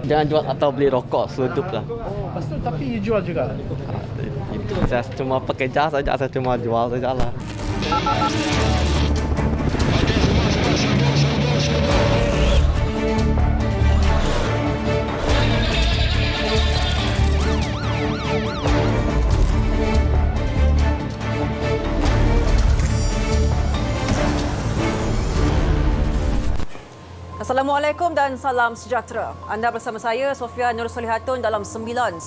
Jangan jual atau beli rokok, seludup lah. Oh, lepas tu tapi you jual juga? Itu saya cuma pakai jas saja, saya cuma jual saja lah. Assalamualaikum dan salam sejahtera. Anda bersama saya, Sofia Nur Solihatun dalam 999.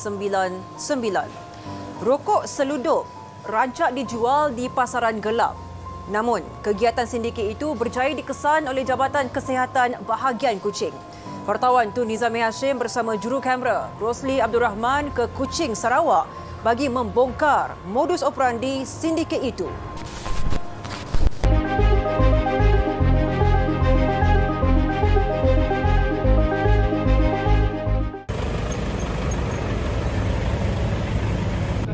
Rokok seludup rancak dijual di pasaran gelap. Namun, kegiatan sindiket itu berjaya dikesan oleh Jabatan Kesihatan Bahagian Kuching. Wartawan Tun Nizami Hashim bersama juru kamera Rosli Abdul Rahman ke Kuching, Sarawak bagi membongkar modus operandi sindiket itu.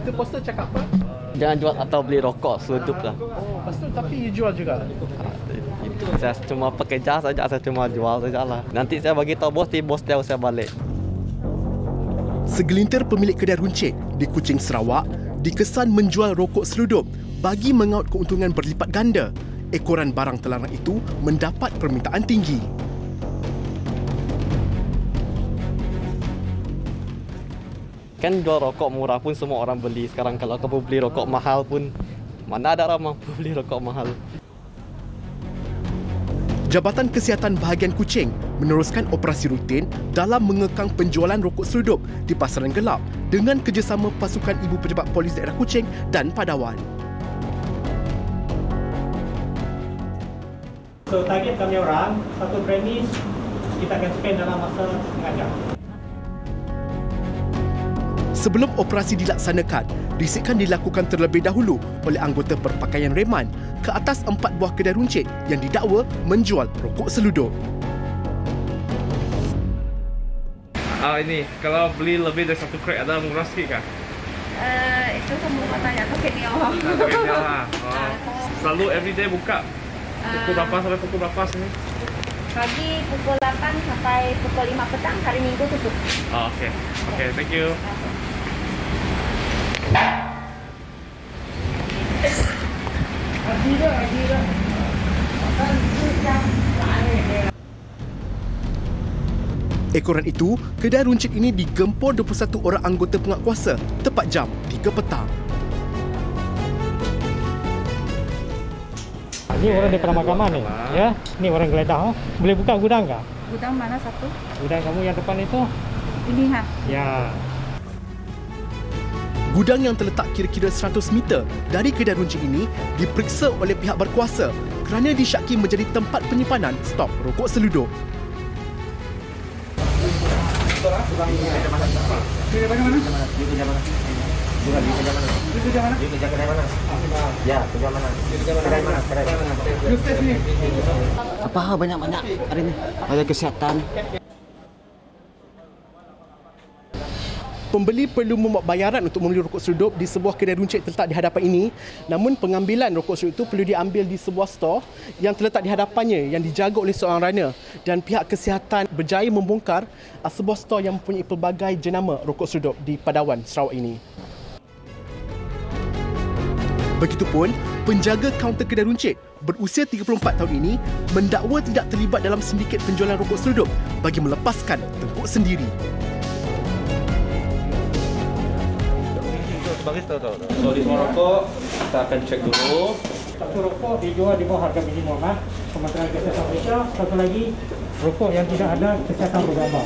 Itu poster cakap apa? Jangan jual atau beli rokok, seludup lah. Oh, lepas tu tapi you jual juga? Itu saya cuma pakai jas saja, saya cuma jual saja lah. Nanti saya bagi tahu bos tahu saya balik. Segelintir pemilik kedai runcit di Kuching, Sarawak dikesan menjual rokok seludup bagi mengaut keuntungan berlipat ganda. Ekoran barang terlarang itu mendapat permintaan tinggi. Kan jual rokok murah pun semua orang beli. Sekarang kalau kamu beli rokok mahal pun, mana ada orang mampu beli rokok mahal. Jabatan Kesihatan Bahagian Kuching meneruskan operasi rutin dalam mengekang penjualan rokok seludup di pasaran gelap dengan kerjasama pasukan Ibu Pejabat Polis Daerah Kuching dan Padawan. So target kami orang, satu premis kita akan spend dalam masa setengah jam. Sebelum operasi dilaksanakan, risikan dilakukan terlebih dahulu oleh anggota berpakaian reman ke atas 4 buah kedai runcit yang didakwa menjual rokok seludup. Ini kalau beli lebih dari satu krek ada murah sikit kah? Itu kamu tanya token ni awak. Token ni lah. Selalu everyday buka. Pukul berapa sampai pukul berapa sini? Pagi pukul 8 sampai pukul 5 petang, hari Minggu tutup. Okey. Okey, thank you. Ekoran itu, kedai runcit ini digempur 21 orang anggota penguatkuasa tepat jam 3 petang. Ini orang daripada mahkamah ni. Ya, ni orang geledah. Boleh buka gudang kah? Gudang mana satu? Gudang kamu yang depan itu? Ini ha. Ya. Gudang yang terletak kira-kira 100 meter dari kedai runcit ini diperiksa oleh pihak berkuasa kerana disyaki menjadi tempat penyimpanan stok rokok seludup. Apa banyak-banyak hari ini? Ada kesihatan. Pembeli perlu membuat bayaran untuk membeli rokok seludup di sebuah kedai runcit terletak di hadapan ini. Namun pengambilan rokok seludup itu perlu diambil di sebuah stor yang terletak di hadapannya yang dijaga oleh seorang runner. Dan pihak kesihatan berjaya membongkar sebuah stor yang mempunyai pelbagai jenama rokok seludup di Padawan, Sarawak ini. Begitupun, penjaga kaunter kedai runcit berusia 34 tahun ini mendakwa tidak terlibat dalam sindiket penjualan rokok seludup bagi melepaskan tengkuk sendiri. Bagi tahu. So di semua rokok kita akan cek dulu. Satu rokok dijual di bawah harga minimum Kementerian Kesihatan Malaysia. Satu lagi rokok yang tidak ada kesihatan bergambar.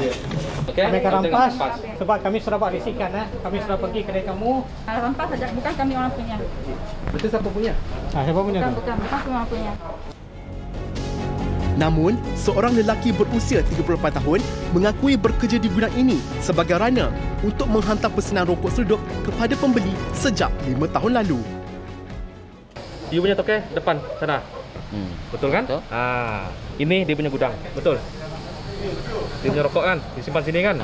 Okey. Kami akan rampas sebab kami sudah buat risikan. Kami sudah pergi kedai kamu. Rampas saja, bukan kami orang punya. Betul siapa punya? Siapa punya tu? Bukan kami orang punya. Namun, seorang lelaki berusia 34 tahun mengakui bekerja di gudang ini sebagai runner untuk menghantar pesanan rokok seludup kepada pembeli sejak 5 tahun lalu. You punya toke depan sana. Betul kan? Betul. Ini dia punya gudang. Betul. Dia punya rokok kan, disimpan sini kan?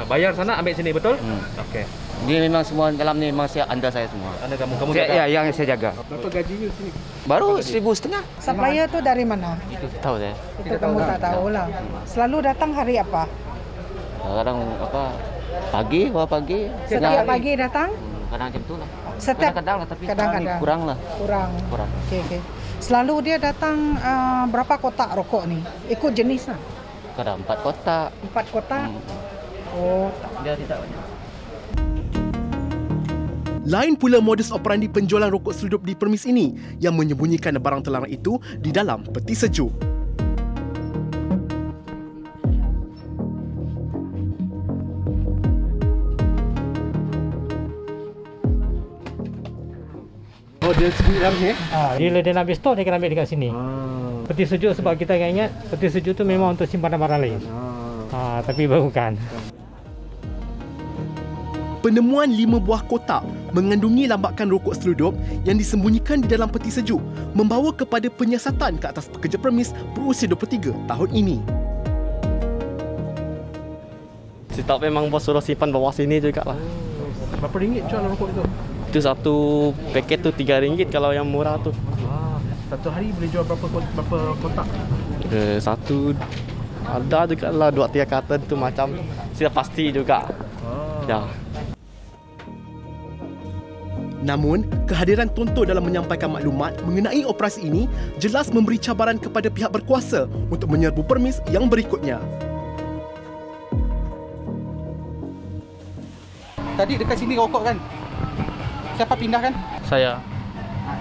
Bayar sana, ambil sini, betul? Okey. Ini memang semua dalam ni memang anda saya semua. Anda kamu saya, jaga? Ya, yang saya jaga. Berapa gajinya sini? Baru 1,500. Supplier tu dari mana? Itu tahu saya. Itu kamu tak tahu lah. Selalu datang hari apa? Kadang apa pagi, pagi. Setiap pagi datang? Kadang macam tu lah. Kadang-kadang lah, tapi kadang-kadang kurang lah. Kurang. Okey. Selalu dia datang berapa kotak rokok ni? Ikut jenis lah. Kadang 4 kotak. 4 kotak? Oh, dia tidak banyak. Lain pula modus operandi penjualan rokok seludup di permis ini yang menyembunyikan barang terlarang itu di dalam peti sejuk. Oh, dia sembunyi dalam ni? Bila dia nak ambil stok, dia akan ambil dekat sini. Peti sejuk sebab kita ingat peti sejuk tu memang untuk simpanan barang lain. Tapi bukan. Penemuan 5 buah kotak mengandungi lambakan rokok seludup yang disembunyikan di dalam peti sejuk membawa kepada penyiasatan ke atas pekerja permis berusia 23 tahun ini. Si tak memang bos suruh simpan bawah sini juga lah. Berapa ringgit jual rokok itu? Itu satu paket tu RM3 kalau yang murah tu. Satu hari boleh jual berapa kotak? Satu ada juga lah 2-3 karton tu macam sudah pasti juga. Ya. Namun, kehadiran Tonto dalam menyampaikan maklumat mengenai operasi ini jelas memberi cabaran kepada pihak berkuasa untuk menyerbu permis yang berikutnya. Tadi dekat sini rokok kan? Siapa pindah kan? Saya.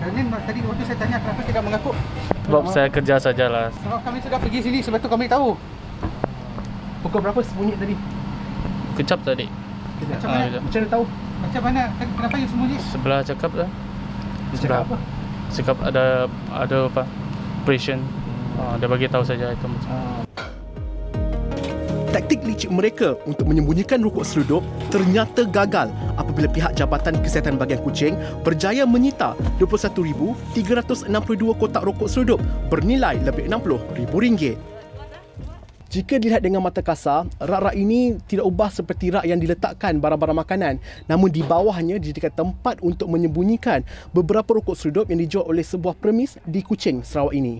Tadi waktu saya tanya kenapa tidak mengaku? Sebab saya kerja sajalah. Sebab kami sudah pergi sini, sebab tu kami tahu. Pukul berapa sembunyi tadi? Kejap tadi. Macam mana tahu? Macam mana? Kenapa you sembunyi? Sebelah cakap dah. Cakap apa? Cakap ada apa? Operation. Dia bagi tahu saja itu macam. Taktik licik mereka untuk menyembunyikan rokok seludup ternyata gagal apabila pihak Jabatan Kesihatan Bahagian Kuching berjaya menyita 21,362 kotak rokok seludup bernilai lebih RM60,000. Jika dilihat dengan mata kasar, rak-rak ini tidak ubah seperti rak yang diletakkan barang-barang makanan. Namun di bawahnya dijadikan tempat untuk menyembunyikan beberapa rokok seludup yang dijual oleh sebuah permis di Kuching, Sarawak ini.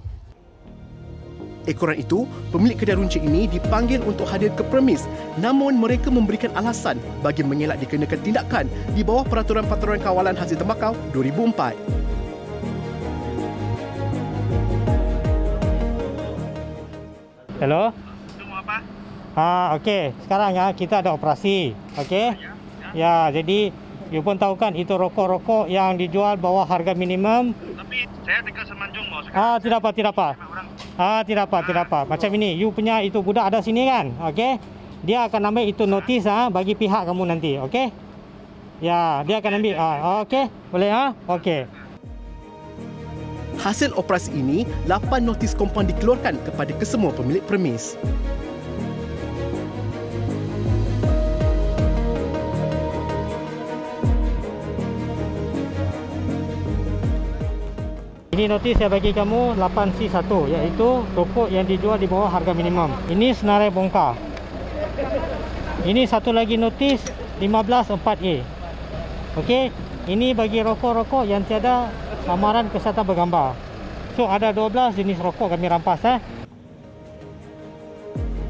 Ekoran itu, pemilik kedai runcit ini dipanggil untuk hadir ke permis, namun mereka memberikan alasan bagi mengelak dikenakan tindakan di bawah Peraturan Kawalan Hasil Tembakau 2004. Hello? Okey. Sekarang kita ada operasi. Okey? Ya, jadi you pun tahu kan itu rokok-rokok yang dijual bawah harga minimum. Tapi saya tinggal Semenanjung bos. Tidak apa. Macam ini, you punya itu budak ada sini kan? Okey? Dia akan ambil itu notis bagi pihak kamu nanti, okey? Ya, dia akan ambil. Okey? Boleh Okey. Hasil operasi ini, 8 notis kompaun dikeluarkan kepada kesemua pemilik permis. Ini notis saya bagi kamu 8C1 iaitu rokok yang dijual di bawah harga minimum. Ini senarai bongkar. Ini satu lagi notis 15-4A. Okey, ini bagi rokok-rokok yang tiada amaran kesihatan bergambar. So ada 12 jenis rokok kami rampas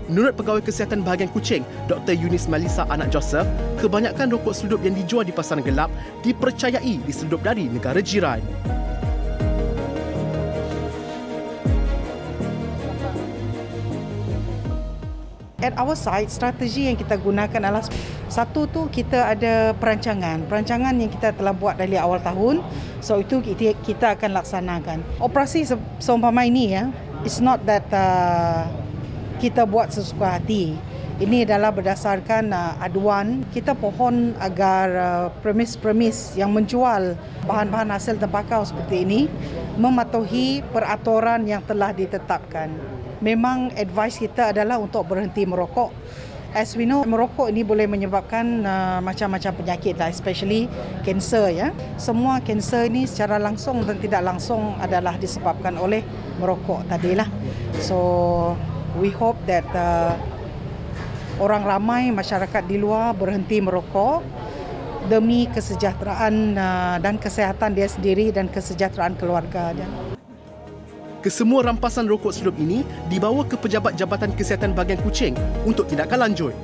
Menurut Pegawai Kesihatan Bahagian Kuching, Dr. Yunis Malisa anak Joseph, kebanyakan rokok seludup yang dijual di pasaran gelap dipercayai diseludup dari negara jiran. At our side, strategi yang kita gunakan adalah satu tu kita ada perancangan yang kita telah buat dari awal tahun. So itu kita akan laksanakan. Operasi seumpama ini it's not that kita buat sesuka hati. Ini adalah berdasarkan aduan. Kita pohon agar premis-premis yang menjual bahan-bahan hasil tembakau seperti ini mematuhi peraturan yang telah ditetapkan. Memang advice kita adalah untuk berhenti merokok. As we know, merokok ini boleh menyebabkan macam-macam penyakit lah, especially kanser Semua kanser ini secara langsung dan tidak langsung adalah disebabkan oleh merokok tadilah. So we hope that orang ramai masyarakat di luar berhenti merokok demi kesejahteraan dan kesihatan dia sendiri dan kesejahteraan keluarga dia. Kesemua rampasan rokok seludup ini dibawa ke Pejabat Jabatan Kesihatan Bahagian Kuching untuk tindakan lanjut.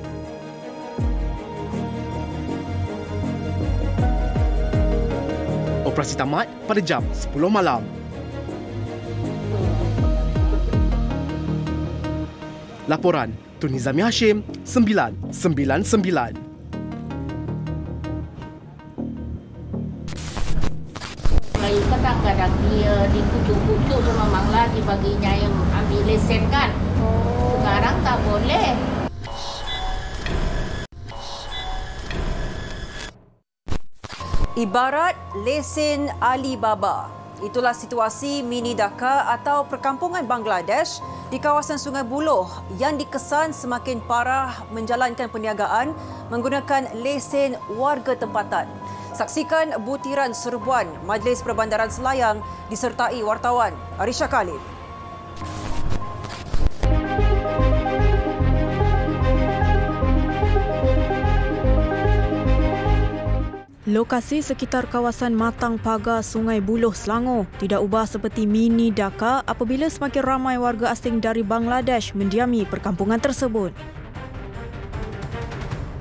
Operasi tamat pada jam 10 malam. Laporan Tun Nizami Hashim, 999. Melayu kadang-kadang dia dikucuk-kucuk sama Mangla dibaginya yang ambil lesen kan. Sekarang tak boleh. Ibarat lesen Alibaba. Itulah situasi mini Dhaka atau perkampungan Bangladesh di kawasan Sungai Buloh yang dikesan semakin parah menjalankan perniagaan menggunakan lesen warga tempatan. Saksikan butiran serbuan Majlis Perbandaran Selayang disertai wartawan Arisha Khalid. Lokasi sekitar kawasan Matang Pagar Sungai Buloh, Selangor tidak ubah seperti mini Dhaka apabila semakin ramai warga asing dari Bangladesh mendiami perkampungan tersebut.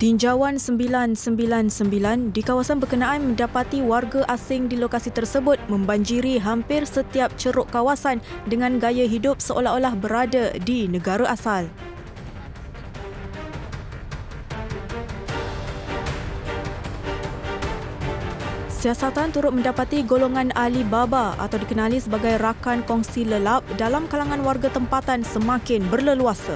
Tinjauan 999 di kawasan berkenaan mendapati warga asing di lokasi tersebut membanjiri hampir setiap ceruk kawasan dengan gaya hidup seolah-olah berada di negara asal. Siasatan turut mendapati golongan Alibaba atau dikenali sebagai rakan kongsi lelap dalam kalangan warga tempatan semakin berleluasa.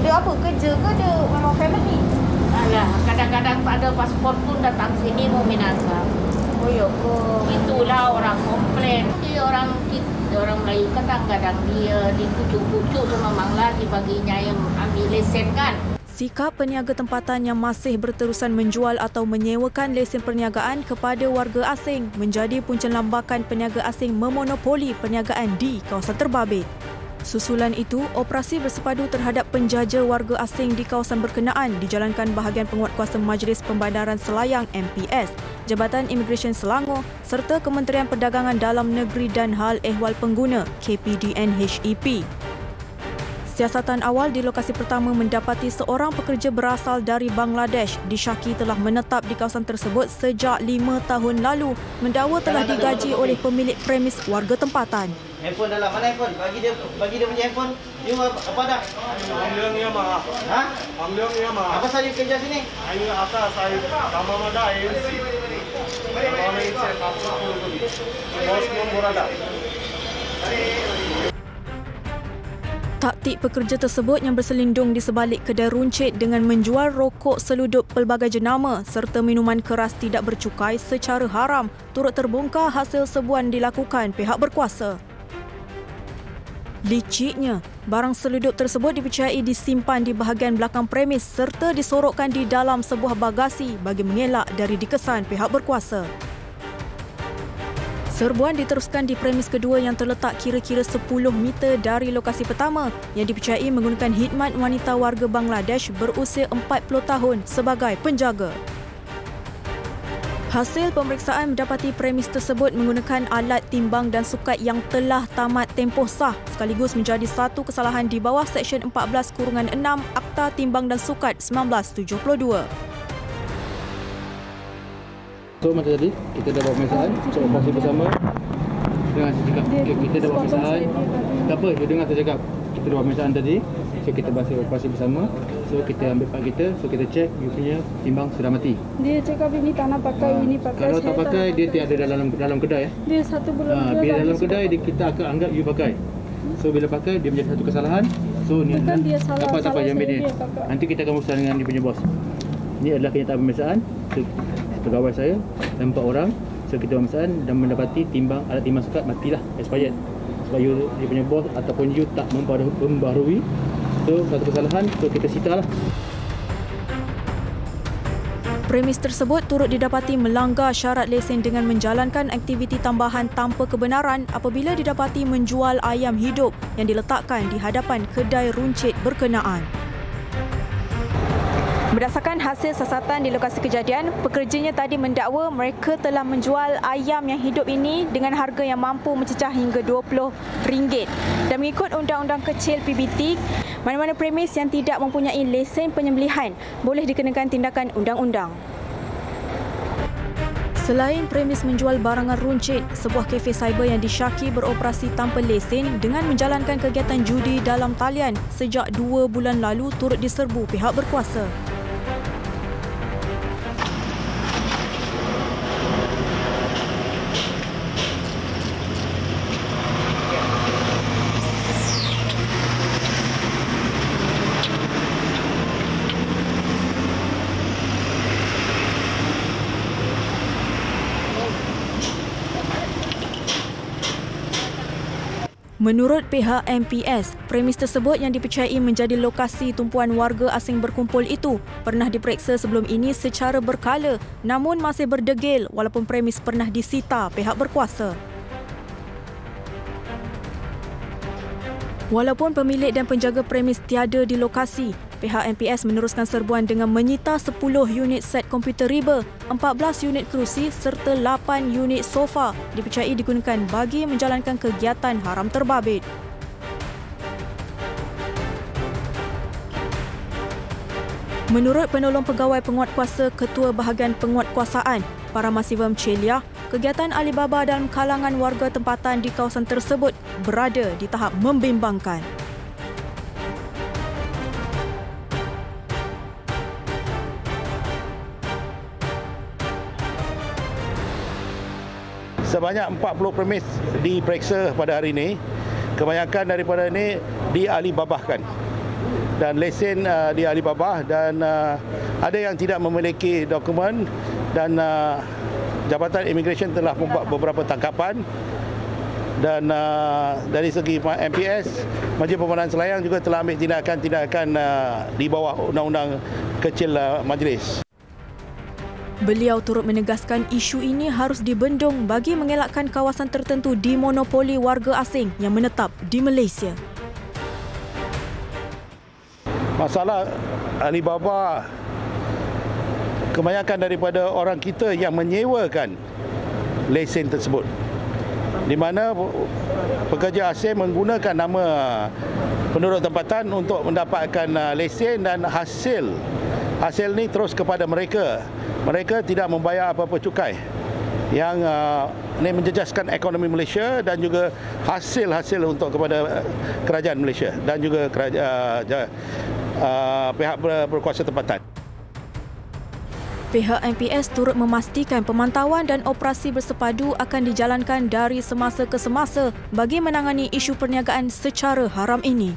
Dia apa kerja ke dia memang family? Alah, kadang-kadang tak ada pasport pun datang sini mau menangkap. Oh ya ke? Itulah orang komplain. Dia orang Melayu kadang-kadang dia dikucuk-kucuk sama Mangla dibaginya yang ambil lesen kan. Sikap peniaga tempatan yang masih berterusan menjual atau menyewakan lesen perniagaan kepada warga asing menjadi punca lambakan peniaga asing memonopoli perniagaan di kawasan terbabit. Susulan itu, operasi bersepadu terhadap penjaja warga asing di kawasan berkenaan dijalankan bahagian penguatkuasa Majlis Pembandaran Selayang MPS, Jabatan Imigresen Selangor serta Kementerian Perdagangan Dalam Negeri dan Hal Ehwal Pengguna KPDN HEP. Siasatan awal di lokasi pertama mendapati seorang pekerja berasal dari Bangladesh disyaki telah menetap di kawasan tersebut sejak 5 tahun lalu, mendakwa telah digaji oleh pemilik premis warga tempatan. Handphone dalam mana handphone? Bagi dia punya handphone. You apa dah? Ambil ni mah. Ha? Ambil ni mah. Apa sahaja kerja sini? Ayo atas saya sama ada ANC. Sama ANC apa pun. Bos pun berada. Taktik pekerja tersebut yang berselindung di sebalik kedai runcit dengan menjual rokok seludup pelbagai jenama serta minuman keras tidak bercukai secara haram turut terbongkar hasil sebuan dilakukan pihak berkuasa. Liciknya, barang seludup tersebut dipercayai disimpan di bahagian belakang premis serta disorokkan di dalam sebuah bagasi bagi mengelak dari dikesan pihak berkuasa. Serbuan diteruskan di premis kedua yang terletak kira-kira 10 meter dari lokasi pertama yang dipercayai menggunakan khidmat wanita warga Bangladesh berusia 40 tahun sebagai penjaga. Hasil pemeriksaan mendapati premis tersebut menggunakan alat timbang dan sukat yang telah tamat tempoh sah sekaligus menjadi satu kesalahan di bawah Seksyen 14-6 Akta Timbang dan Sukat 1972. So macam tadi, kita dah buat pemeriksaan, so operasi bersama dengan saya cakap, kita dah buat pemeriksaan, tak apa, dia dengar saya cakap, kita dah buat pemeriksaan tadi, so kita buat operasi bersama, so kita ambil part kita, so kita check, you punya timbang sudah mati. Dia cakap ini tak nak pakai, ini pakai. Kalau tak pakai, dia tiada dalam kedai. Dia satu bulan bila dalam kedai, kita akan anggap you pakai. So bila pakai, dia menjadi satu kesalahan, so ni tak apa, jangan ambil dia. Nanti kita akan berusaha dengan dia punya bos. Ini adalah kenyataan pemeriksaan. So, pegawai saya dan 4 orang, so kita pemeriksaan dan mendapati alat timbang sukat matilah, expired. Sebab you, dia punya bos ataupun you tak membaharui, so satu kesalahan, so kita sitalah. Premis tersebut turut didapati melanggar syarat lesen dengan menjalankan aktiviti tambahan tanpa kebenaran apabila didapati menjual ayam hidup yang diletakkan di hadapan kedai runcit berkenaan. Berdasarkan hasil siasatan di lokasi kejadian, pekerjanya tadi mendakwa mereka telah menjual ayam yang hidup ini dengan harga yang mampu mencecah hingga RM20. Dan mengikut Undang-Undang Kecil PBT, mana-mana premis yang tidak mempunyai lesen penyembelihan boleh dikenakan tindakan undang-undang. Selain premis menjual barangan runcit, sebuah kafe cyber yang disyaki beroperasi tanpa lesen dengan menjalankan kegiatan judi dalam talian sejak 2 bulan lalu turut diserbu pihak berkuasa. Menurut pihak MPS, premis tersebut yang dipercayai menjadi lokasi tumpuan warga asing berkumpul itu pernah diperiksa sebelum ini secara berkala namun masih berdegil walaupun premis pernah disita pihak berkuasa. Walaupun pemilik dan penjaga premis tiada di lokasi, pihak MPS meneruskan serbuan dengan menyita 10 unit set komputer riba, 14 unit kerusi serta 8 unit sofa dipercayai digunakan bagi menjalankan kegiatan haram terbabit. Menurut penolong pegawai penguatkuasa Ketua Bahagian Penguatkuasaan, Paramasivam Celia, kegiatan Alibaba dalam kalangan warga tempatan di kawasan tersebut berada di tahap membimbangkan. Sebanyak 40 premis diperiksa pada hari ini. Kebanyakan daripada ini dialibabahkan dan lesen dialibabah dan ada yang tidak memiliki dokumen dan Jabatan Imigresen telah membuat beberapa tangkapan dan dari segi MPS, Majlis Permandangan Selayang juga telah ambil tindakan-tindakan di bawah Undang-Undang Kecil Majlis. Beliau turut menegaskan isu ini harus dibendung bagi mengelakkan kawasan tertentu dimonopoli warga asing yang menetap di Malaysia. Masalah Alibaba, kebanyakan daripada orang kita yang menyewakan lesen tersebut, di mana pekerja asing menggunakan nama penduduk tempatan untuk mendapatkan lesen dan hasil ni terus kepada mereka. Mereka tidak membayar apa-apa cukai yang ini menjejaskan ekonomi Malaysia dan juga hasil untuk kepada kerajaan Malaysia dan juga pihak berkuasa tempatan. Pihak MPS turut memastikan pemantauan dan operasi bersepadu akan dijalankan dari semasa ke semasa bagi menangani isu perniagaan secara haram ini.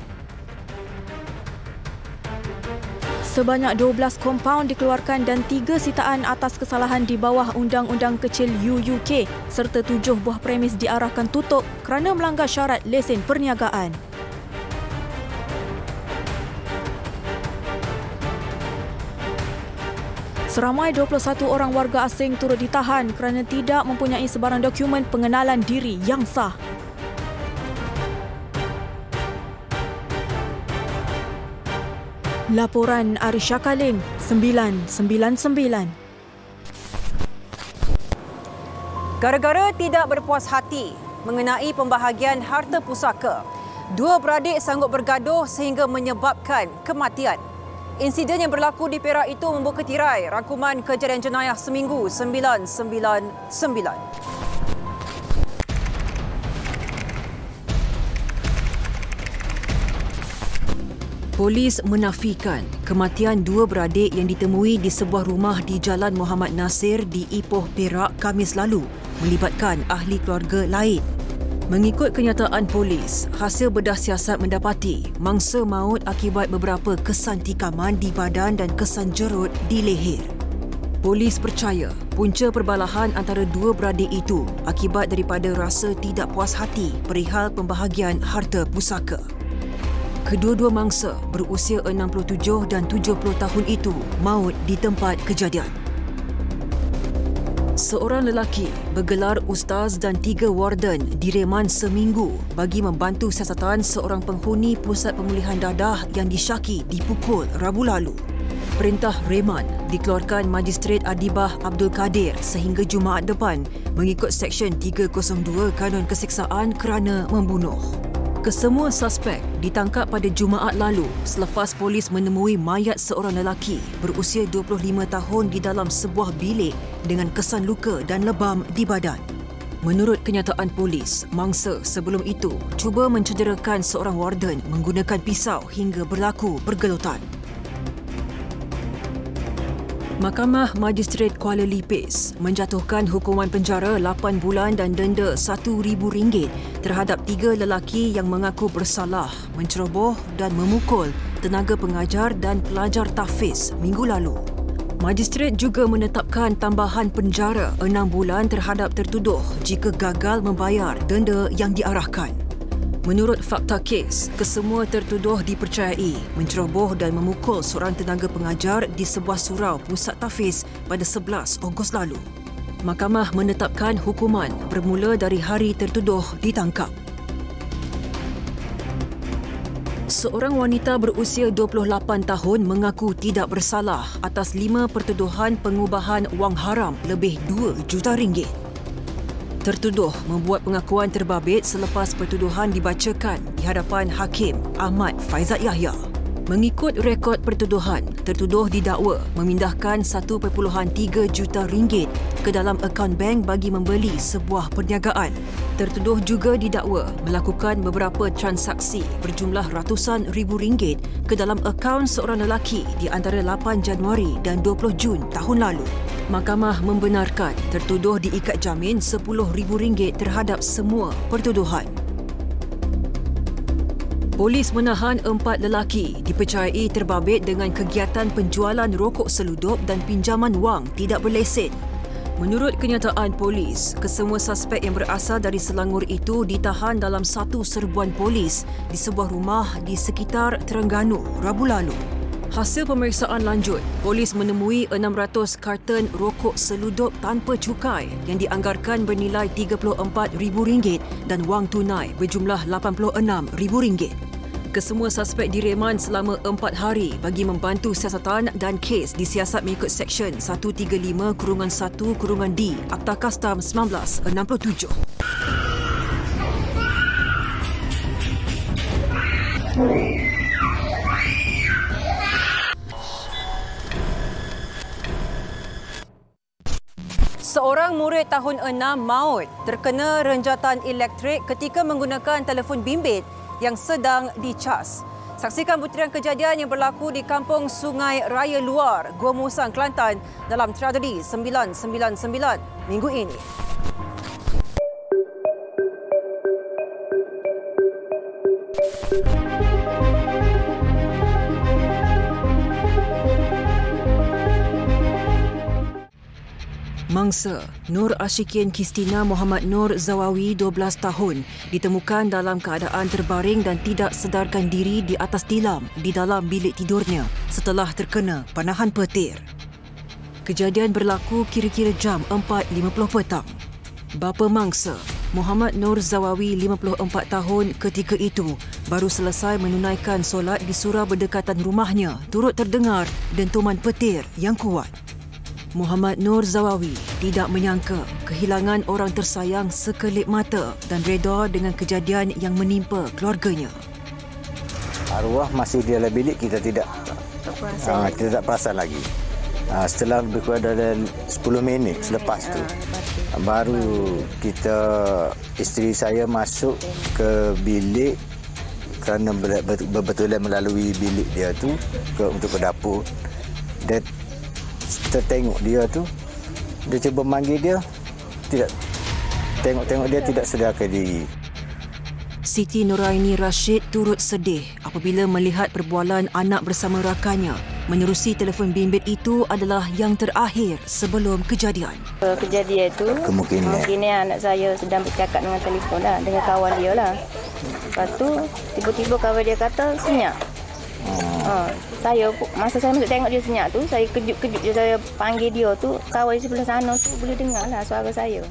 Sebanyak 12 kompaun dikeluarkan dan 3 sitaan atas kesalahan di bawah Undang-Undang Kecil UUK serta 7 buah premis diarahkan tutup kerana melanggar syarat lesen perniagaan. Seramai 21 orang warga asing turut ditahan kerana tidak mempunyai sebarang dokumen pengenalan diri yang sah. Laporan Arisha Kalim, 999. Gara-gara tidak berpuas hati mengenai pembahagian harta pusaka, 2 beradik sanggup bergaduh sehingga menyebabkan kematian. Insiden yang berlaku di Perak itu membuka tirai rangkuman kejadian jenayah seminggu 999. Polis menafikan kematian 2 beradik yang ditemui di sebuah rumah di Jalan Muhammad Nasir di Ipoh, Perak, Khamis lalu melibatkan ahli keluarga lain. Mengikut kenyataan polis, hasil bedah siasat mendapati mangsa maut akibat beberapa kesan tikaman di badan dan kesan jerut di leher. Polis percaya punca perbalahan antara 2 beradik itu akibat daripada rasa tidak puas hati perihal pembahagian harta pusaka. Kedua-dua mangsa berusia 67 dan 70 tahun itu maut di tempat kejadian. Seorang lelaki bergelar ustaz dan 3 warden direman seminggu bagi membantu siasatan seorang penghuni pusat pemulihan dadah yang disyaki dipukul Rabu lalu. perintah reman dikeluarkan Magistrate Adibah Abdul Kadir sehingga Jumaat depan mengikut Seksyen 302 Kanun Keseksaan kerana membunuh. Kesemua suspek ditangkap pada Jumaat lalu selepas polis menemui mayat seorang lelaki berusia 25 tahun di dalam sebuah bilik dengan kesan luka dan lebam di badan. Menurut kenyataan polis, mangsa sebelum itu cuba mencederakan seorang warden menggunakan pisau hingga berlaku pergelutan. Mahkamah Magistrate Kuala Lipis menjatuhkan hukuman penjara 8 bulan dan denda RM1,000 terhadap 3 lelaki yang mengaku bersalah menceroboh dan memukul tenaga pengajar dan pelajar tahfiz minggu lalu. Magistrate juga menetapkan tambahan penjara 6 bulan terhadap tertuduh jika gagal membayar denda yang diarahkan. Menurut fakta kes, kesemua tertuduh dipercayai menceroboh dan memukul seorang tenaga pengajar di sebuah surau pusat tahfiz pada 11 Ogos lalu. Mahkamah menetapkan hukuman bermula dari hari tertuduh ditangkap. Seorang wanita berusia 28 tahun mengaku tidak bersalah atas 5 pertuduhan pengubahan wang haram lebih RM2 juta. Tertuduh membuat pengakuan terbabit selepas pertuduhan dibacakan di hadapan Hakim Ahmad Faizat Yahya. Mengikut rekod pertuduhan, tertuduh didakwa memindahkan RM1.3 juta ke dalam akaun bank bagi membeli sebuah perniagaan. Tertuduh juga didakwa melakukan beberapa transaksi berjumlah ratusan ribu ringgit ke dalam akaun seorang lelaki di antara 8 Januari dan 20 Jun tahun lalu. Mahkamah membenarkan tertuduh diikat jamin RM10,000 terhadap semua pertuduhan. Polis menahan 4 lelaki dipercayai terbabit dengan kegiatan penjualan rokok seludup dan pinjaman wang tidak berlesen. Menurut kenyataan polis, kesemua suspek yang berasal dari Selangor itu ditahan dalam satu serbuan polis di sebuah rumah di sekitar Terengganu Rabu lalu. Hasil pemeriksaan lanjut, polis menemui 600 karton rokok seludup tanpa cukai yang dianggarkan bernilai RM34,000 dan wang tunai berjumlah RM86,000. Kesemua suspek direman selama 4 hari bagi membantu siasatan dan kes disiasat mengikut Seksyen 135-1-D Akta Kastam 1967. Seorang murid tahun 6 maut terkena renjatan elektrik ketika menggunakan telefon bimbit yang sedang dicas. Saksikan butiran kejadian yang berlaku di Kampung Sungai Raya Luar, Gua Musang, Kelantan dalam tragedi 999 minggu ini. Mangsa Nur Ashikin Kistina Muhammad Nur Zawawi 12 tahun ditemukan dalam keadaan terbaring dan tidak sedarkan diri di atas tilam di dalam bilik tidurnya setelah terkena panahan petir. Kejadian berlaku kira-kira jam 4.50 petang. Bapa mangsa Muhammad Nur Zawawi 54 tahun ketika itu baru selesai menunaikan solat di surau berdekatan rumahnya turut terdengar dentuman petir yang kuat. Muhammad Nur Zawawi tidak menyangka kehilangan orang tersayang sekelip mata dan reda dengan kejadian yang menimpa keluarganya. Arwah masih di dalam bilik, kita tidak perasan lagi. Setelah lebih kurang dari 10 minit selepas tu, baru isteri saya masuk ke bilik kerana berbetulan melalui bilik dia tu untuk ke dapur. Dia tertengok dia tu, dia cuba manggil dia, tidak tengok dia tidak sedarkan diri. Siti Nuraini Rashid turut sedih apabila melihat perbualan anak bersama rakannya menerusi telefon bimbit itu adalah yang terakhir sebelum kejadian. Kejadian itu kemungkinan anak saya sedang bercakap dengan telefon dengan kawan dia lah. Lepas tu tiba-tiba kawan dia kata senyap. Masa saya masuk tengok dia senyap tu, saya kejut-kejut je, saya panggil dia tu, kawan di sebelah sana tu boleh dengar lah suara saya.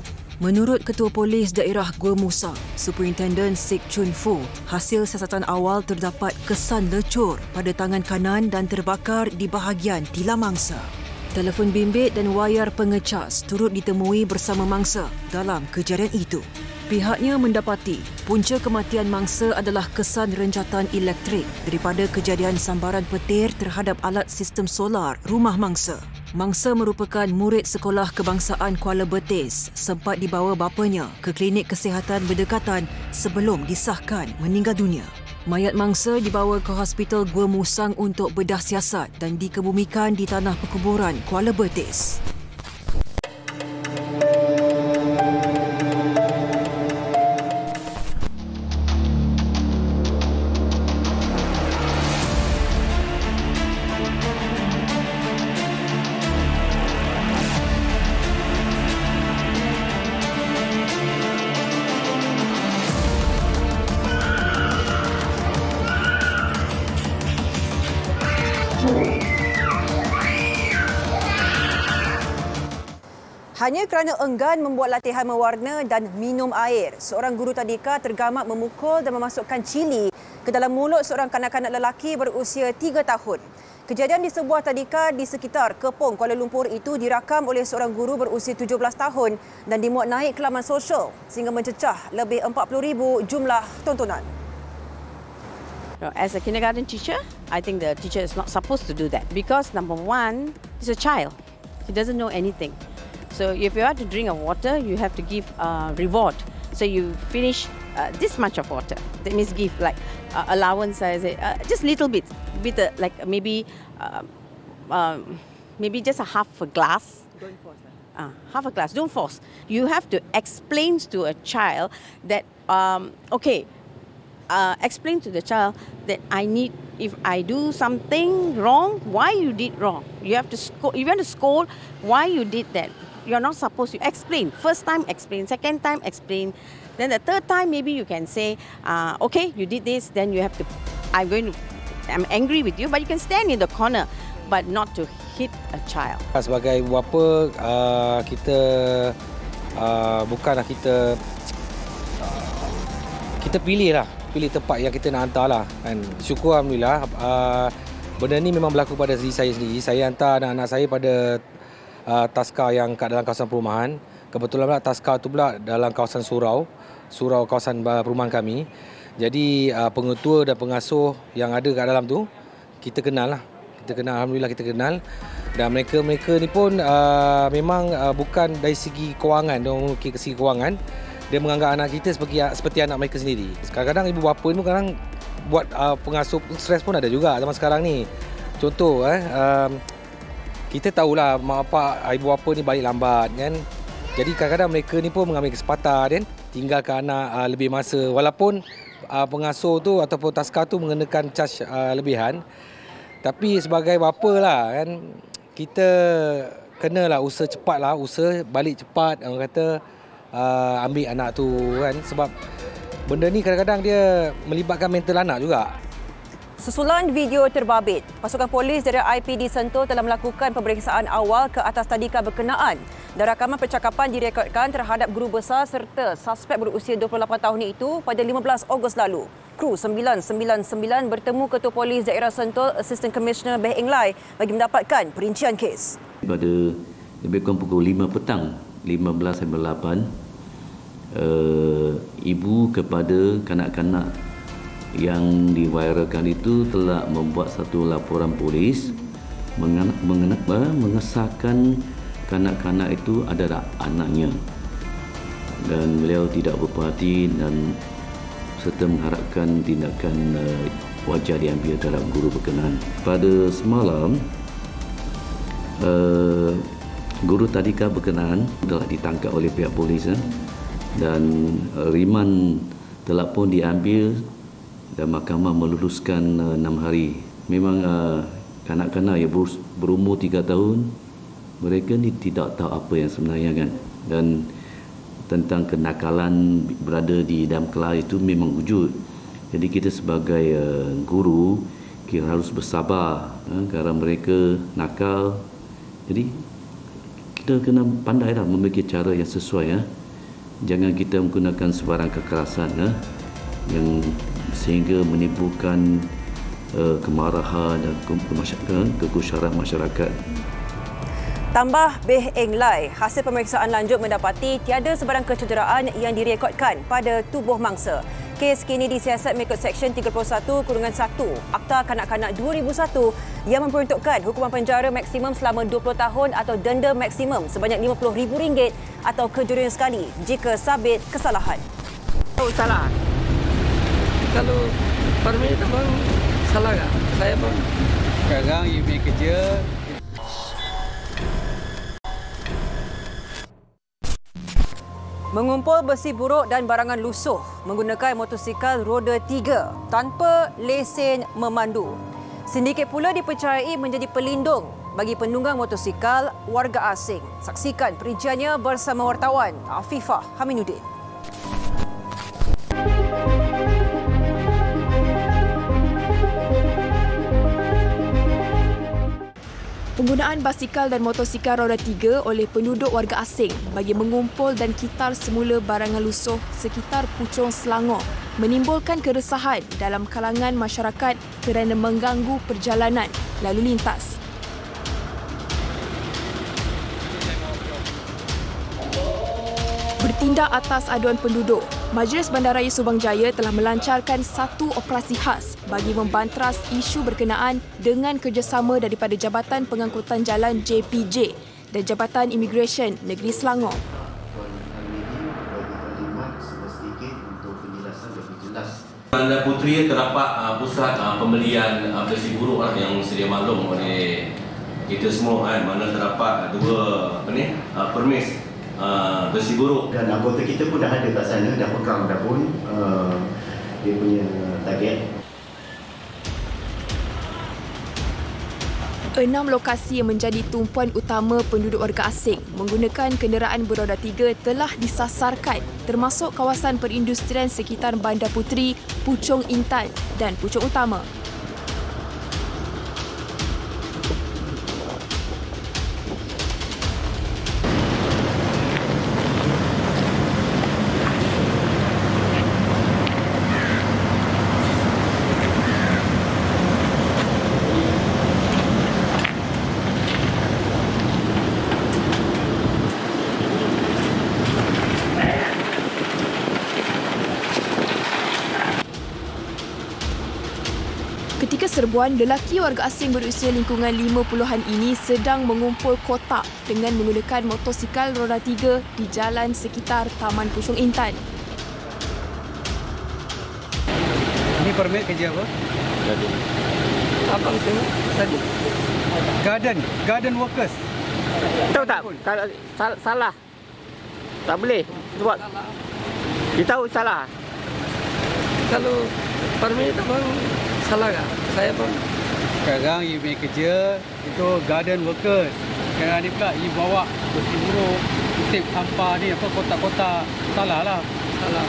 Menurut Ketua Polis Daerah Gua Musang, Superintendent Sik Chun Fo, hasil siasatan awal terdapat kesan lecur pada tangan kanan dan terbakar di bahagian tilam mangsa. Telefon bimbit dan wayar pengecas turut ditemui bersama mangsa dalam kejadian itu. Pihaknya mendapati punca kematian mangsa adalah kesan renjatan elektrik daripada kejadian sambaran petir terhadap alat sistem solar rumah mangsa. Mangsa merupakan murid sekolah kebangsaan Kuala Betis, sempat dibawa bapanya ke klinik kesihatan berdekatan sebelum disahkan meninggal dunia. Mayat mangsa dibawa ke Hospital Gua Musang untuk bedah siasat dan dikebumikan di tanah perkuburan Kuala Betis. Hanya kerana enggan membuat latihan mewarna dan minum air, seorang guru tadika tergamak memukul dan memasukkan cili ke dalam mulut seorang kanak-kanak lelaki berusia 3 tahun. Kejadian di sebuah tadika di sekitar Kepong, Kuala Lumpur itu dirakam oleh seorang guru berusia 17 tahun dan dimuat naik ke laman sosial sehingga mencecah lebih 40,000 jumlah tontonan. As a kindergarten teacher, I think the teacher is not supposed to do that because number one, he's a child. He doesn't know anything. So if you are to drink a water, you have to give reward. So you finish this much of water. That means give like allowance, just little bit, like maybe just a half a glass. Don't force. Half a glass. Don't force. You have to explain to a child that explain to the child that if I do something wrong, why you did wrong. You have to scold. You want to scold why you did that. You're not supposed to explain. First time explain, second time explain. Then the third time maybe you can say, okay, you did this, then you have to, I'm angry with you, but you can stand in the corner, but not to hit a child. Sebagai bapa, kita bukanlah kita pilih tempat yang kita nak hantar lah. Kan? Syukur Alhamdulillah, benda ni memang berlaku pada diri saya sendiri. Saya hantar anak-anak saya pada taska yang kat dalam kawasan perumahan. Kebetulan pula taska tu pula dalam kawasan surau kawasan perumahan kami. Jadi pengetua dan pengasuh yang ada kat dalam tu kita kenal lah. Alhamdulillah kita kenal. Dan mereka ni pun memang bukan dari segi kewangan, dia memiliki segi kewangan. Dia menganggap anak kita seperti anak mereka sendiri. Kadang-kadang ibu bapa ni kadang buat pengasuh stres pun ada juga zaman sekarang ni. Contoh kita tahulah mak bapak, ibu bapa ni balik lambat kan. Jadi kadang-kadang mereka ni pun mengambil kesempatan kan, tinggalkan anak lebih masa walaupun pengasuh tu ataupun taska tu mengenakan charge lebihan. Tapi sebagai bapa lah kan, kita kenalah usaha cepatlah, usaha balik cepat orang kata ambil anak tu kan, sebab benda ni kadang-kadang dia melibatkan mental anak juga. Susulan video terbabit, pasukan polis dari IPD Sentul telah melakukan pemeriksaan awal ke atas tadika berkenaan dan rakaman percakapan direkodkan terhadap guru besar serta suspek berusia 28 tahun itu pada 15 Ogos lalu. Kru 999 bertemu Ketua Polis Daerah Sentul, Assistant Commissioner Beh Eng Lai bagi mendapatkan perincian kes. Pada lebih kurang pukul 5 petang, 15.58, ibu kepada kanak-kanak yang diwairalkan itu telah membuat satu laporan polis mengesahkan kanak-kanak itu adalah anaknya dan beliau tidak berpuas hati dan serta mengharapkan tindakan wajar diambil terhadap guru berkenaan. Pada semalam guru tadika berkenaan telah ditangkap oleh pihak polis dan riman telah pun diambil dan mahkamah meluluskan 6 hari. Memang kanak-kanak yang berumur 3 tahun, mereka ni tidak tahu apa yang sebenarnya kan. Dan tentang kenakalan berada di dalam kelas itu memang wujud. Jadi kita sebagai guru, kita harus bersabar kerana mereka nakal. Jadi kita kena pandailah memiliki cara yang sesuai jangan kita menggunakan sebarang kekerasan yang sehingga menimbulkan kemarahan dan kegusyaran masyarakat. Tambah Beh Eng Lai, hasil pemeriksaan lanjut mendapati tiada sebarang kecederaan yang direkodkan pada tubuh mangsa. Kes kini disiasat mengikut Seksyen 31-1 Akta Kanak-Kanak 2001 yang memperuntukkan hukuman penjara maksimum selama 20 tahun atau denda maksimum sebanyak RM50,000 atau kejurian sekali jika sabit kesalahan. Salah. Kalau permit abang salah tak? Saya pun. Sekarang you punya kerja. Mengumpul besi buruk dan barangan lusuh menggunakan motosikal roda 3 tanpa lesen memandu. Sindiket pula dipercayai menjadi pelindung bagi penunggang motosikal warga asing. Saksikan perinciannya bersama wartawan Afifah Haminuddin. Penggunaan basikal dan motosikal roda 3 oleh penduduk warga asing bagi mengumpul dan kitar semula barangan lusuh sekitar Puchong Selangor menimbulkan keresahan dalam kalangan masyarakat kerana mengganggu perjalanan lalu lintas. Bertindak atas aduan penduduk, Majlis Bandaraya Subang Jaya telah melancarkan satu operasi khas bagi membantras isu berkenaan dengan kerjasama daripada Jabatan Pengangkutan Jalan JPJ dan Jabatan Imigresen Negeri Selangor. Bandar Puteri terdapat pusat pembelian besi buruk yang sedia maklum oleh kita semua mana terdapat dua permis besi buruk, dan anggota kita pun dah ada kat sana, dah pegang dah pun dia punya target. 6 lokasi yang menjadi tumpuan utama penduduk warga asing menggunakan kenderaan beroda 3 telah disasarkan, termasuk kawasan perindustrian sekitar Bandar Puteri, Puchong Intan dan Puchong Utama. Ketika serbuan, lelaki warga asing berusia lingkungan 50-an ini sedang mengumpul kotak dengan menggunakan motosikal roda 3 di jalan sekitar Taman Puchong Intan. Ini permit kerja apa? Abang tengok tadi. Garden workers. Tahu tak? Kalau salah. Tak boleh buat. Dia tahu salah. Kalau permit abang salah tak? Saya pun. Sekarang you punya kerja itu garden workers. Sekarang ni pula you bawa besi buruk, kutip sampah ni apa kotak-kotak. Salah lah. Salah.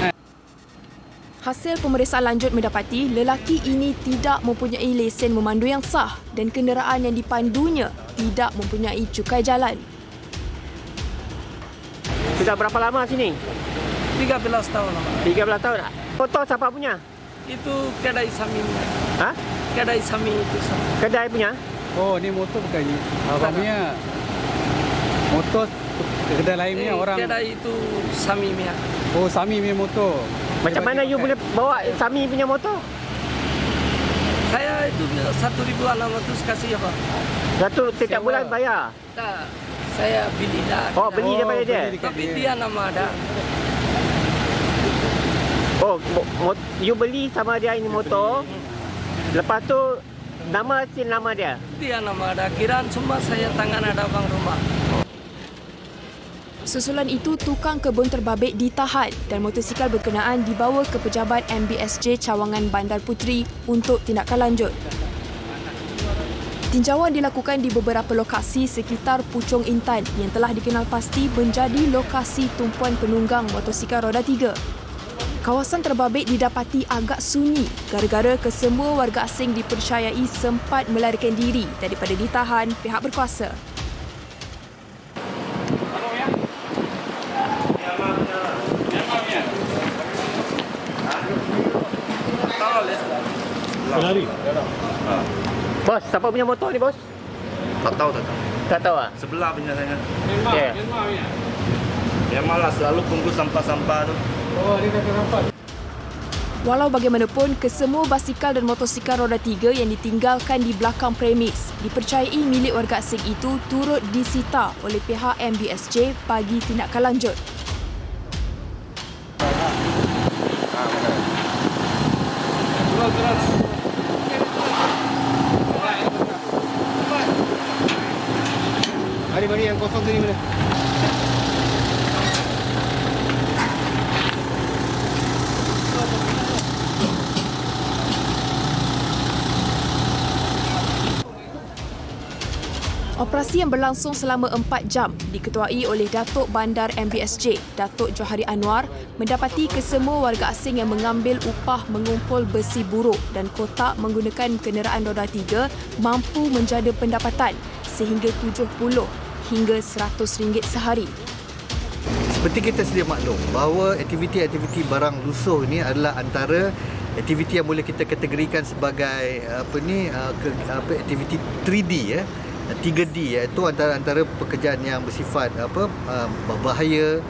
Hasil pemeriksaan lanjut mendapati lelaki ini tidak mempunyai lesen memandu yang sah dan kenderaan yang dipandunya tidak mempunyai cukai jalan. Sudah berapa lama sini? 13 tahun. 13 tahun tak? Motor siapa punya? Itu kedai Sami. Ha? Kedai Sami itu. Kedai punya? Oh, ni motor bukan ni. Abang punya. Motor kedai lain punya orang. Kedai itu Sami punya. Oh, Sami punya motor. Macam mana you boleh bawa Sami punya motor? Saya itu 1,600 kasih apa? Satu setiap bulan bayar? Tak. Saya beli dah. Oh, beli daripada dia? Tapi dia nama ada. Oh, you beli sama dia ini motor. Lepas tu nama dia. Dia nama ada. Kiraan semua saya tangan ada bang rumah. Susulan itu, tukang kebun terbabit ditahan dan motosikal berkenaan dibawa ke pejabat MBSJ Cawangan Bandar Puteri untuk tindakan lanjut. Tinjauan dilakukan di beberapa lokasi sekitar Puchong Intan yang telah dikenal pasti menjadi lokasi tumpuan penunggang motosikal roda 3. Kawasan terbabit didapati agak sunyi gara-gara kesemua warga asing dipercayai sempat melarikan diri daripada ditahan pihak berkuasa. Berlari. Bos, siapa punya motor ni, bos? Tak tahu. Tak tahu ah? Sebelah punya saya. Yeah. Memang lah selalu kumpul sampah-sampah tu. Oh, dia kata rapat. Walau bagaimanapun, kesemua basikal dan motosikal roda 3 yang ditinggalkan di belakang premis dipercayai milik warga asing itu turut disita oleh pihak MBSJ bagi tindakan lanjut. Mari yang kosong sini mana? Operasi yang berlangsung selama 4 jam diketuai oleh Datuk Bandar MBSJ, Datuk Johari Anwar, mendapati kesemua warga asing yang mengambil upah mengumpul besi buruk dan kotak menggunakan kenderaan roda 3 mampu menjada pendapatan sehingga 70 hingga RM100 sehari. Seperti kita sedia maklum bahawa aktiviti-aktiviti barang lusuh ini adalah antara aktiviti yang boleh kita kategorikan sebagai aktiviti 3D 3D, iaitu antara pekerjaan yang bersifat berbahaya,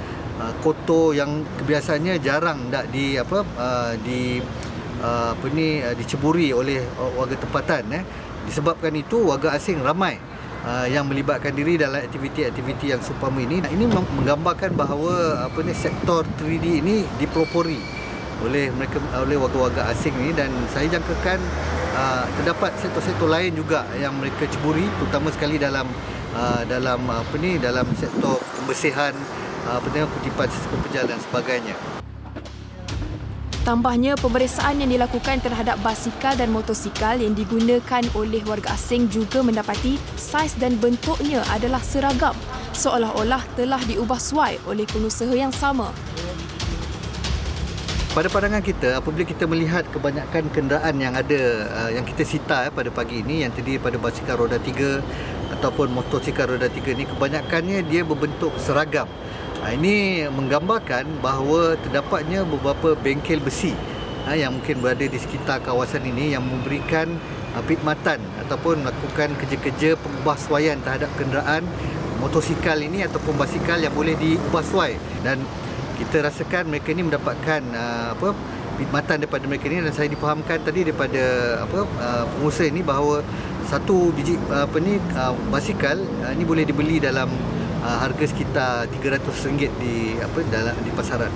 kotor, yang kebiasaannya jarang diceburi oleh warga tempatan. Disebabkan itu warga asing ramai yang melibatkan diri dalam aktiviti-aktiviti yang seumpama ini. Ini menggambarkan bahawa sektor 3D ini dipelopori oleh warga-warga asing ini, dan saya jangkakan terdapat sektor-sektor lain juga yang mereka ceburi, terutama sekali dalam sektor pembersihan, kutipan sistem perjalanan dan sebagainya. Tambahnya, pemeriksaan yang dilakukan terhadap basikal dan motosikal yang digunakan oleh warga asing juga mendapati saiz dan bentuknya adalah seragam, seolah-olah telah diubah suai oleh pengusaha yang sama. Pada pandangan kita, apabila kita melihat kebanyakan kenderaan yang ada yang kita sita pada pagi ini, yang terdiri pada basikal roda 3 ataupun motosikal roda 3 ini, kebanyakannya dia berbentuk seragam. Ini menggambarkan bahawa terdapatnya beberapa bengkel besi yang mungkin berada di sekitar kawasan ini yang memberikan khidmatan ataupun melakukan kerja-kerja pengubahsuaian terhadap kenderaan motosikal ini ataupun basikal yang boleh diubahsuai, dan kita rasakan mereka ini mendapatkan khidmatan daripada mereka ini. Dan saya difahamkan tadi daripada pengusaha ini bahawa satu biji basikal ini boleh dibeli dalam harga sekitar RM300 di pasaran.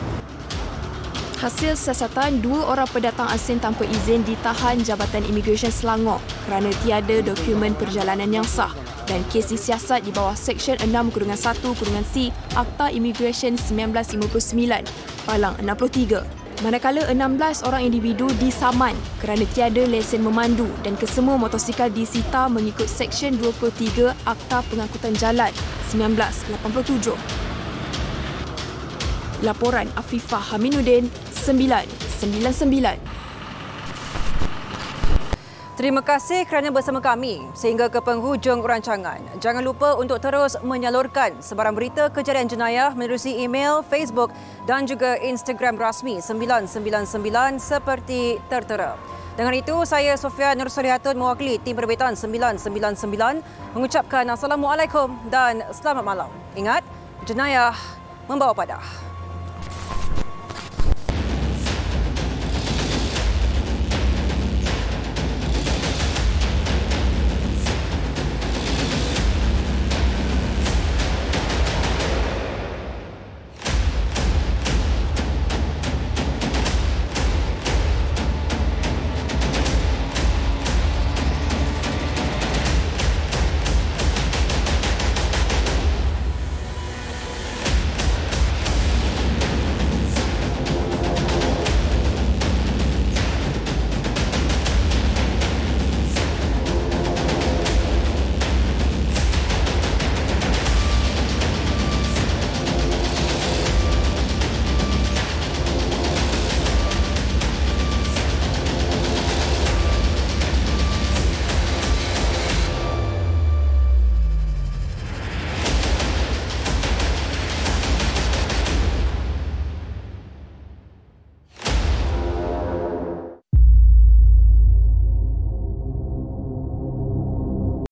Hasil siasatan, 2 orang pendatang asing tanpa izin ditahan Jabatan Imigresen Selangor kerana tiada dokumen perjalanan yang sah, dan kes disiasat di bawah Seksyen 6-1-C Akta Imigresen 1959, Palang 63. Manakala 16 orang individu disaman kerana tiada lesen memandu, dan kesemua motosikal disita mengikut Seksyen 23 Akta Pengangkutan Jalan 1987. Laporan Afifah Haminuddin, 999. Terima kasih kerana bersama kami sehingga ke penghujung rancangan. Jangan lupa untuk terus menyalurkan sebarang berita kejadian jenayah menerusi email, Facebook dan juga Instagram rasmi 999 seperti tertera. Dengan itu, saya Sofia Nur Solihatun mewakili tim Perbetan 999 mengucapkan Assalamualaikum dan selamat malam. Ingat, jenayah membawa padah.